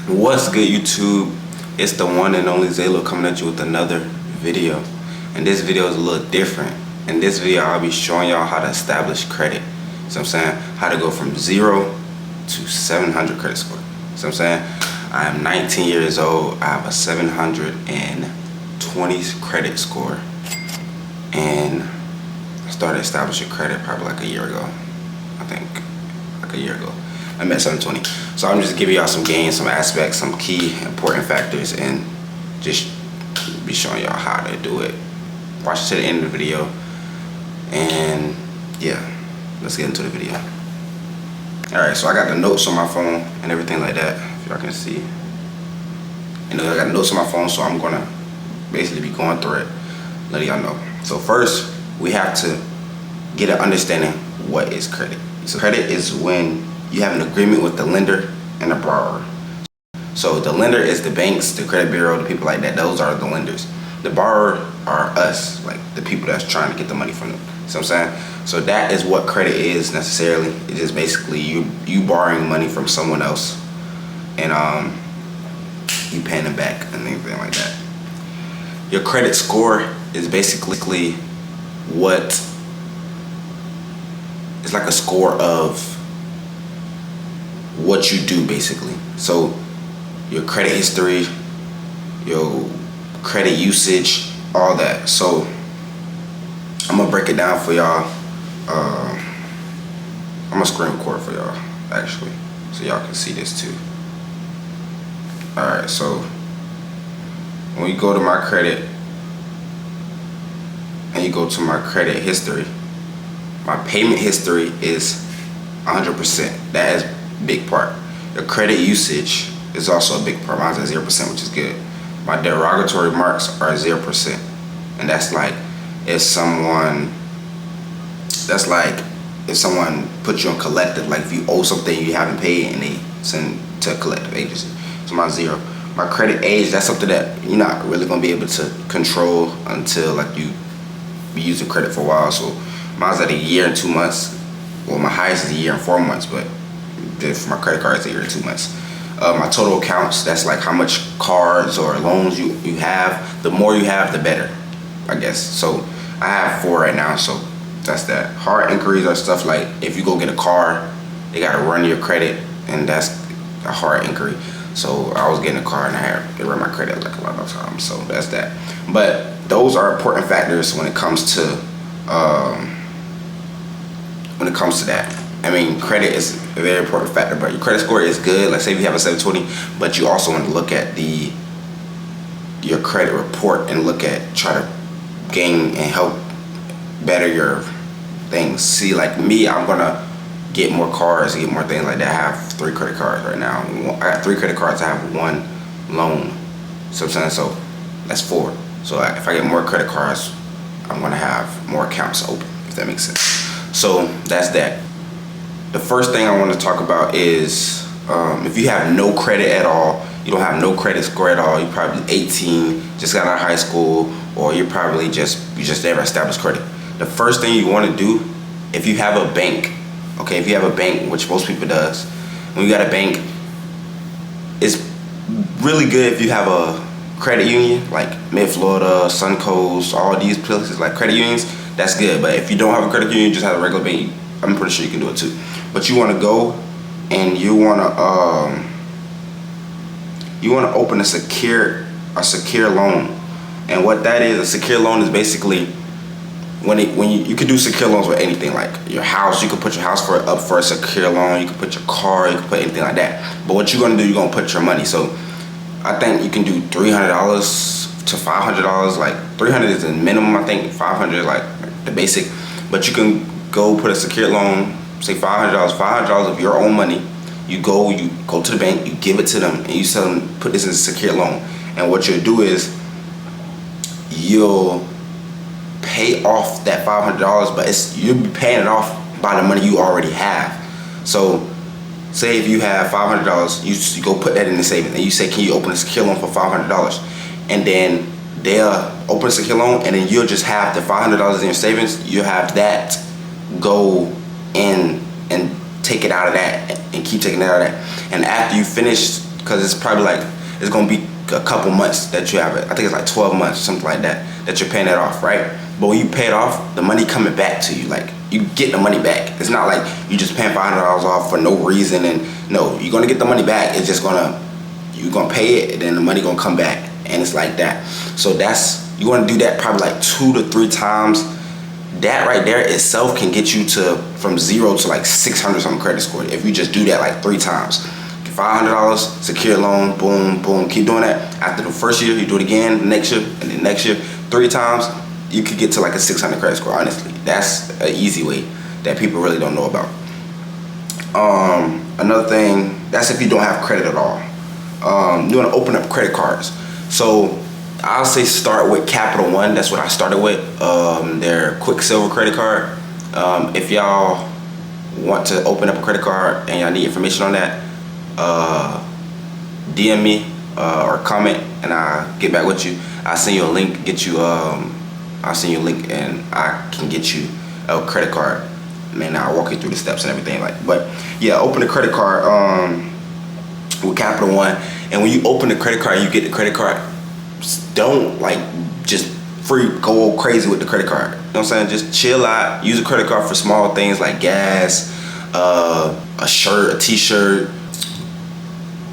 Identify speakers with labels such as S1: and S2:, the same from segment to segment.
S1: What's good, YouTube? It's the one and only Zaylo coming at you with another video. And this video is a little different. In this video, I'll be showing y'all how to establish credit. So I'm saying, how to go from 0 to 700 credit score. So I'm saying, I am 19 years old. I have a 720 credit score. And I started establishing credit probably like a year ago. I think like a year ago. I'm at 720. So I'm just giving y'all some gains, some aspects, some key important factors, and just be showing y'all how to do it. Watch it to the end of the video. And yeah, let's get into the video. Alright, so I got the notes on my phone and everything like that, if y'all can see. And I got notes on my phone, so I'm gonna basically be going through it, letting y'all know. So first, we have to get an understanding what is credit. So credit is when you have an agreement with the lender and the borrower. So the lender is the banks, the credit bureau, the people like that. Those are the lenders. The borrower are us, like the people that's trying to get the money from them. See what I'm saying? So that is what credit is necessarily. It is basically you borrowing money from someone else, and you paying them back and anything like that. Your credit score is basically what it's like a score of what you do basically. So your credit history, your credit usage, all that. So I'm gonna break it down for y'all. I'm gonna screen record for y'all actually, so y'all can see this too. Alright, so when you go to my credit and you go to my credit history, my payment history is 100%. That is a big part. Your credit usage is also a big part. Mine's at 0%, which is good. My derogatory marks are 0%. And that's like if someone puts you on collective, like if you owe something you haven't paid and they send to a collective agency. So mine's 0. My credit age, that's something that you're not really gonna be able to control until like you be using credit for a while. So mine's at a year and 2 months. Well, my highest is a year and 4 months, but for my credit card, it's a year and 2 months. My total accounts, that's like how much cards or loans you have. The more you have, the better, I guess. So I have 4 right now, so that's that. Hard inquiries are stuff like if you go get a car, they gotta run your credit, and that's a hard inquiry. So I was getting a car and they run my credit like a lot of times, so that's that. But those are important factors when it comes to that. I mean, credit is a very important factor, but your credit score is good. Like say if you have a 720, but you also want to look at your credit report and try to gain and help better your things. See, like me, I'm gonna get more cars, get more things like that. I have 3 credit cards right now. I got 3 credit cards. I have 1 loan. So I'm saying, so that's 4. So if I get more credit cards, I'm gonna have more accounts open, if that makes sense. So that's that. The first thing I want to talk about is if you have no credit at all, you don't have no credit score at all, you're probably 18, just got out of high school, or you just never established credit. The first thing you want to do, if you have a bank, okay, if you have a bank, which most people does, when you got a bank, it's really good if you have a credit union, like Mid-Florida, Suncoast, all these places like credit unions, that's good. But if you don't have a credit union, just have a regular bank, I'm pretty sure you can do it too. But you want to go and you want to open a secure loan. And what that is, a secure loan is basically when you can do secure loans with anything, like your house. You can put your house up for a secure loan. You can put your car. You can put anything like that. But what you're gonna do, you're gonna put your money. So I think you can do $300 to $500. Like $300 is the minimum. I think $500 is like the basic. But you can go put a secure loan, say $500 of your own money. You go to the bank, you give it to them, and you tell them, put this in a secure loan. And what you'll do is you'll pay off that $500, but you'll be paying it off by the money you already have. So say if you have $500, you go put that in the savings, and you say, can you open a secure loan for $500? And then they'll open a secure loan, and then you'll just have the $500 in your savings. You'll have that go in and take it out of that and keep taking it out of that. And after you finish because it's probably like, it's gonna be a couple months that you have it. I think it's like 12 months or something like that you're paying that off, right? But when you pay it off, the money coming back to you, like you get the money back. It's not like you just paying $500 off for no reason, and no, you're gonna get the money back. It's just you're gonna pay it, and then the money gonna come back, and it's like that. So you wanna do that probably like 2 to 3 times. That right there itself can get you from 0 to like 600 something credit score if you just do that like 3 times. $500, secure loan, boom, boom. Keep doing that. After the first year, you do it again, next year, and then next year, 3 times, you could get to like a 600 credit score, honestly. That's an easy way that people really don't know about. Another thing, that's if you don't have credit at all. You want to open up credit cards. So I'll say start with Capital One. That's what I started with. Their Quicksilver credit card. If y'all want to open up a credit card and y'all need information on that, DM me or comment, and I'll get back with you. I'll send you a link, I'll send you a link, and I can get you a credit card. Man, I'll walk you through the steps and everything. But yeah, open the credit card with Capital One, and when you open the credit card, you get the credit card. Don't just go crazy with the credit card. You know what I'm saying? Just chill out. Use a credit card for small things like gas, a shirt, a t-shirt,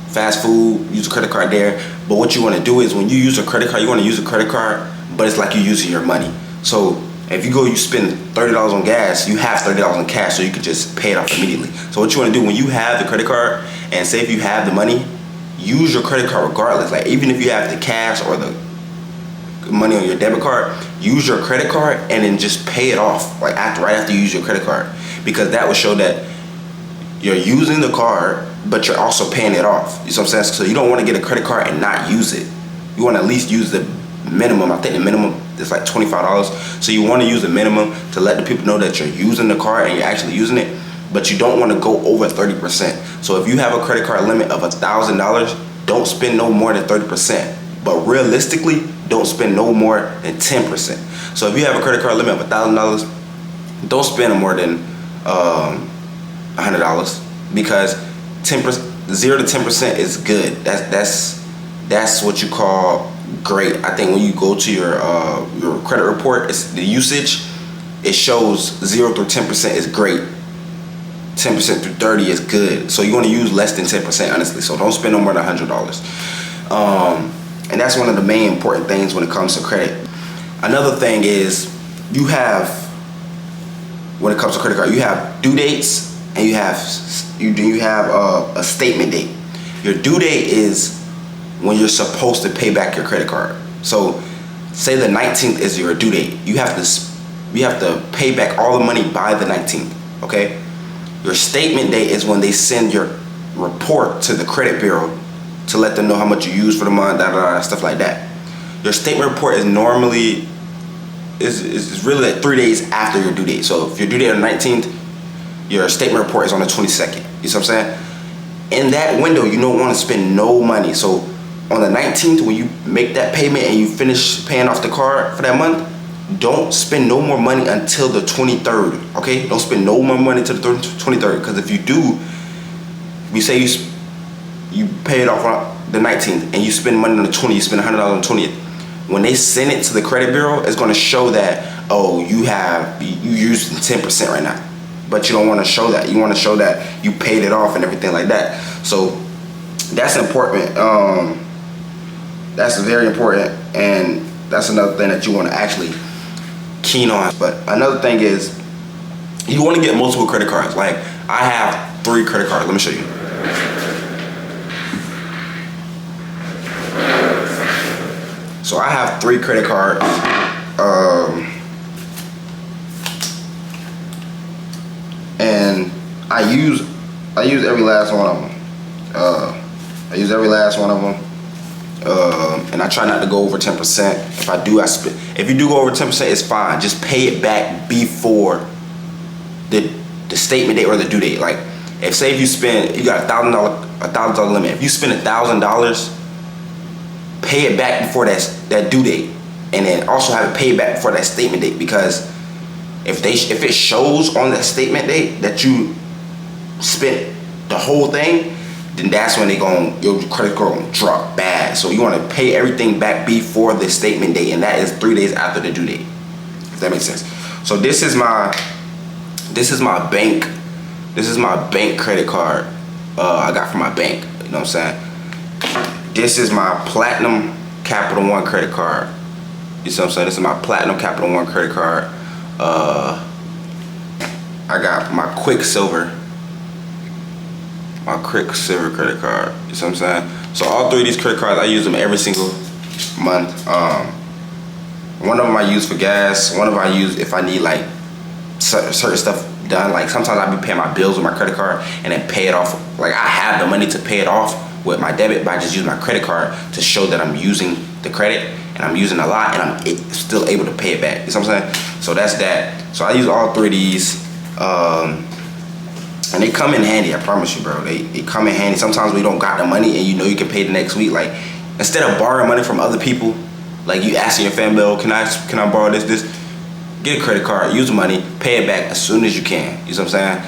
S1: fast food. Use a credit card there. But what you want to do is when you use a credit card, you want to use a credit card, but it's like you're using your money. So if you spend $30 on gas, you have $30 in cash, so you can just pay it off immediately. So what you want to do when you have the credit card, and say if you have the money, use your credit card regardless. Like even if you have the cash or the money on your debit card, use your credit card and then just pay it off right after you use your credit card, because that will show that you're using the card but you're also paying it off. You know what I'm saying? So you don't want to get a credit card and not use it. You want to at least use the minimum. I think the minimum is like $25. So you want to use the minimum to let the people know that you're using the card and you're actually using it, but you don't want to go over 30%. So if you have a credit card limit of $1,000, don't spend no more than 30%. But realistically, don't spend no more than 10%. So if you have a credit card limit of $1,000, don't spend more than $100, because 0 to 10% is good. That's what you call great. I think when you go to your credit report, it's the usage. It shows 0 through 10% is great. 10% through 30 is good. So you want to use less than 10%, honestly. So don't spend no more than $100. And that's one of the main important things when it comes to credit. Another thing is when it comes to credit card, you have due dates and you have a statement date. Your due date is when you're supposed to pay back your credit card. So say the 19th is your due date. You have to pay back all the money by the 19th, okay? Your statement date is when they send your report to the credit bureau to let them know how much you use for the month, stuff like that. Your statement report is normally is really like 3 days after your due date. So if your due date on the 19th, your statement report is on the 22nd. You see what I'm saying? In that window, you don't want to spend no money. So on the 19th, when you make that payment and you finish paying off the card for that month, don't spend no more money until the 23rd, okay? Don't spend no more money until the 23rd, because if you do, we say you pay it off on the 19th and you spend money on the 20th, you spend $100 on the 20th. When they send it to the credit bureau, it's going to show that, oh, you used 10% right now. But you don't want to show that. You want to show that you paid it off and everything like that. So that's important. That's very important, and that's another thing that you want to actually keen on. But another thing is you want to get multiple credit cards. Like I have 3 credit cards. Let me show you. So I have 3 credit cards. And I use every last one of them. I use every last one of them. And I try not to go over 10%. If I do, if you do go over 10%, it's fine. Just pay it back before the statement date or the due date. Like, if you got $1,000 limit. If you spend $1,000, pay it back before that due date, and then also have it paid back before that statement date. Because if it shows on that statement date that you spent the whole thing, then that's when your credit score gonna drop bad. So you want to pay everything back before the statement date, and that is 3 days after the due date. If that makes sense. So this is my bank. This is my bank credit card. I got from my bank. You know what I'm saying? This is my Platinum Capital One credit card. You see what I'm saying? This is my Platinum Capital One credit card. I got my Quicksilver credit card. You see what I'm saying? So all 3 of these credit cards, I use them every single month. One of them I use for gas. One of them I use if I need like certain stuff done. Like sometimes I be paying my bills with my credit card and then pay it off. Like I have the money to pay it off with my debit, but I just use my credit card to show that I'm using the credit and I'm using a lot and I'm still able to pay it back. You know what I'm saying? So that's that. So I use all 3 of these. And they come in handy, I promise you, bro. They come in handy. Sometimes we don't got the money and you know you can pay the next week. Like instead of borrowing money from other people, like you asking your family, oh, can I borrow this? Get a credit card, use the money, pay it back as soon as you can. You know what I'm saying?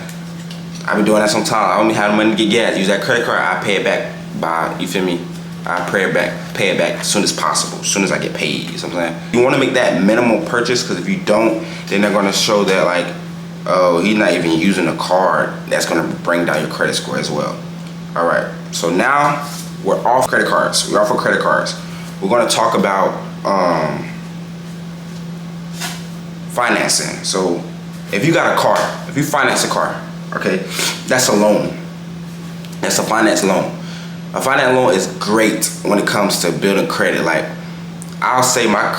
S1: I've been doing that sometimes. I only have the money to get gas. Use that credit card, I pay it back by, you feel me? I pay it back as soon as possible, as soon as I get paid. You know what I'm saying? You want to make that minimal purchase, because if you don't, then they're gonna show that like, oh, he's not even using a card. That's gonna bring down your credit score as well. All right, so now we're off credit cards. We're off of credit cards. We're gonna talk about financing. So if you got a car, if you finance a car, okay, that's a loan. That's a finance loan. A finance loan is great when it comes to building credit. Like I'll say my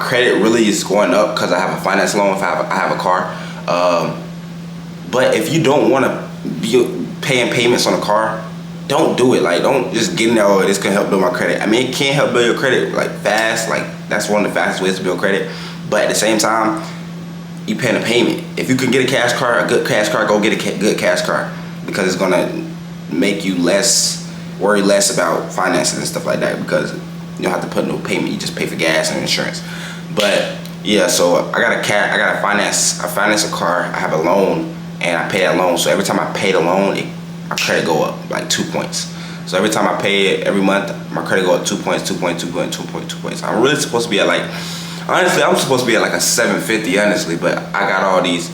S1: credit really is going up because I have a finance loan if I have a car. But if you don't want to be paying payments on a car, don't do it. Like don't just get in there, oh, this can help build my credit. I mean, it can help build your credit like fast. Like that's one of the fastest ways to build credit. But at the same time, you paying a payment. If you can get a cash car, a good cash car, go get a good cash car, because it's gonna make you worry less about finances and stuff like that, because you don't have to put no payment. You just pay for gas and insurance. But yeah, so I finance a car. I have a loan and I pay that loan. So every time I pay the loan, my credit go up like 2 points. So every time I pay it every month, my credit go up 2 points, 2 points, 2 points, 2 points, 2 points. I'm really supposed to be at like, honestly, I'm supposed to be at like a 750, honestly, but I got all these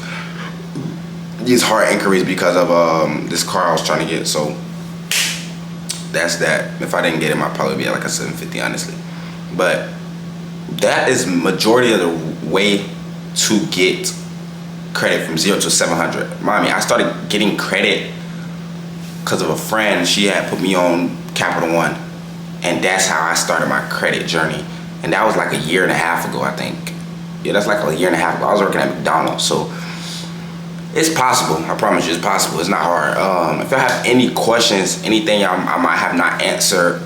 S1: hard inquiries because of this car I was trying to get. So that's that. If I didn't get it, I'd probably be at like a 750, honestly. But that is majority of the way to get credit from 0 to 700. Mind me, I started getting credit because of a friend. She had put me on Capital One, and that's how I started my credit journey. And that was like a year and a half ago, I think. Yeah, that's like a year and a half ago. I was working at McDonald's, so it's possible. I promise you, it's possible. It's not hard. If y'all have any questions, anything I might have not answered,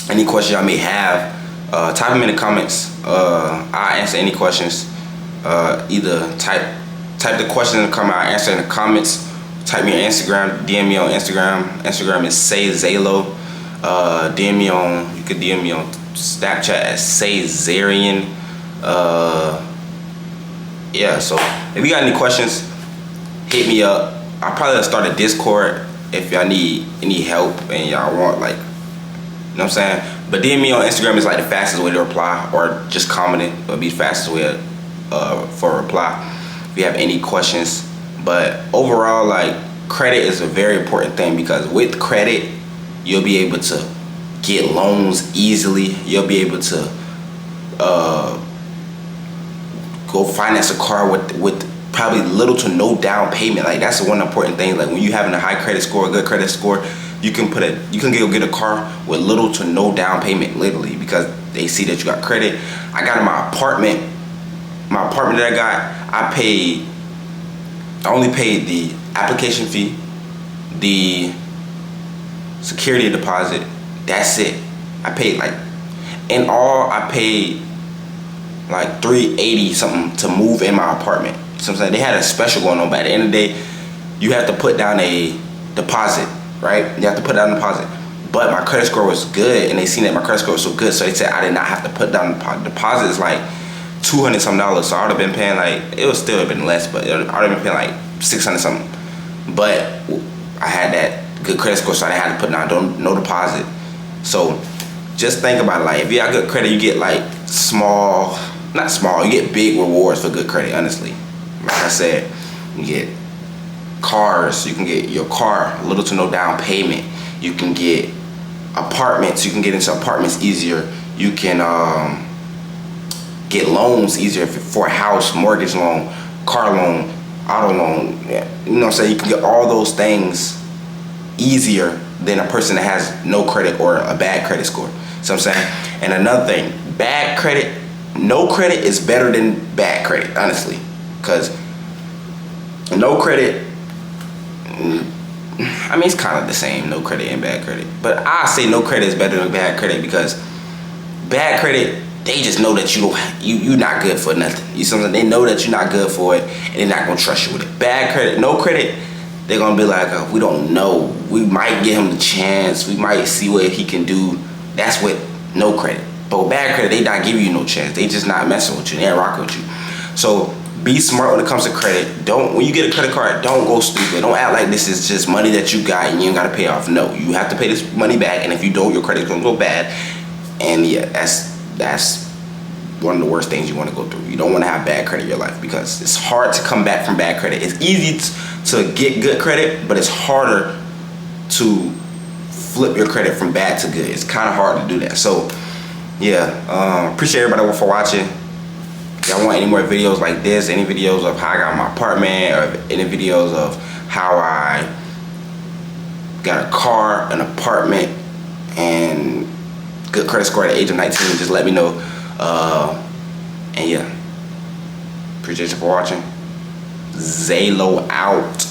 S1: any questions y'all may have, type them in the comments. I'll answer any questions. Either type the question in the comment, I'll answer in the comments. Type me on Instagram, DM me on Instagram. Instagram is SayZalo. You could DM me on Snapchat as SayZarian. Yeah, so if you got any questions, hit me up. I'll probably start a Discord if y'all need any help and y'all want, like, you know what I'm saying? But DM me on Instagram is like the fastest way to reply, or just comment it. It'll be the fastest way for a reply if you have any questions. But overall, like, credit is a very important thing, because with credit, you'll be able to get loans easily. You'll be able to go finance a car with probably little to no down payment. Like that's the one important thing. Like when you having a high credit score, a good credit score, you can go get a car with little to no down payment, literally, because they see that you got credit. I got in my apartment that I got, I only paid the application fee, the security deposit. That's it. I paid like, in all, I paid like $380 something to move in my apartment. So I'm saying they had a special going on, but at the end of the day, you have to put down a deposit, right? You have to put down a deposit. But my credit score was good, and they seen that my credit score was so good, so they said I did not have to put down the deposit. Is like $200 something. So I would have been paying like, it would still have been less, but I would have been paying like $600 something. But I had that good credit score, so I didn't have to put down no deposit. So just think about it. Like, if you got good credit, you get like not small, you get big rewards for good credit, honestly. Like I said, you get cars, you can get your car, little to no down payment. You can get apartments, you can get into apartments easier. You can get loans easier for a house, mortgage loan, car loan, auto loan. You know what I'm saying? You can get all those things easier than a person that has no credit or a bad credit score. So I'm saying, and another thing, no credit is better than bad credit, honestly, because no credit, I mean, it's kind of the same, no credit and bad credit, but I say no credit is better than bad credit, because bad credit, they just know that you're not good for nothing. You see what I'm saying? They know that you're not good for it, and they're not gonna trust you with it. Bad credit, no credit, they're gonna be like, we don't know. We might give him the chance. We might see what he can do. That's what no credit. But with bad credit, they not giving you no chance. They just not messing with you. They ain't rocking with you. So be smart when it comes to credit. When you get a credit card, don't go stupid. Don't act like this is just money that you got and you ain't gotta pay off. No, you have to pay this money back, and if you don't, your credit's gonna go bad. And yeah, that's one of the worst things you want to go through. You don't want to have bad credit in your life, because it's hard to come back from bad credit. It's easy to get good credit, but it's harder to flip your credit from bad to good. It's kind of hard to do that. So yeah, appreciate everybody for watching. If y'all want any more videos like this, any videos of how I got my apartment, or any videos of how I got a car, an apartment, and good credit score at the age of 19, just let me know. And yeah, appreciate you for watching. Zalo out.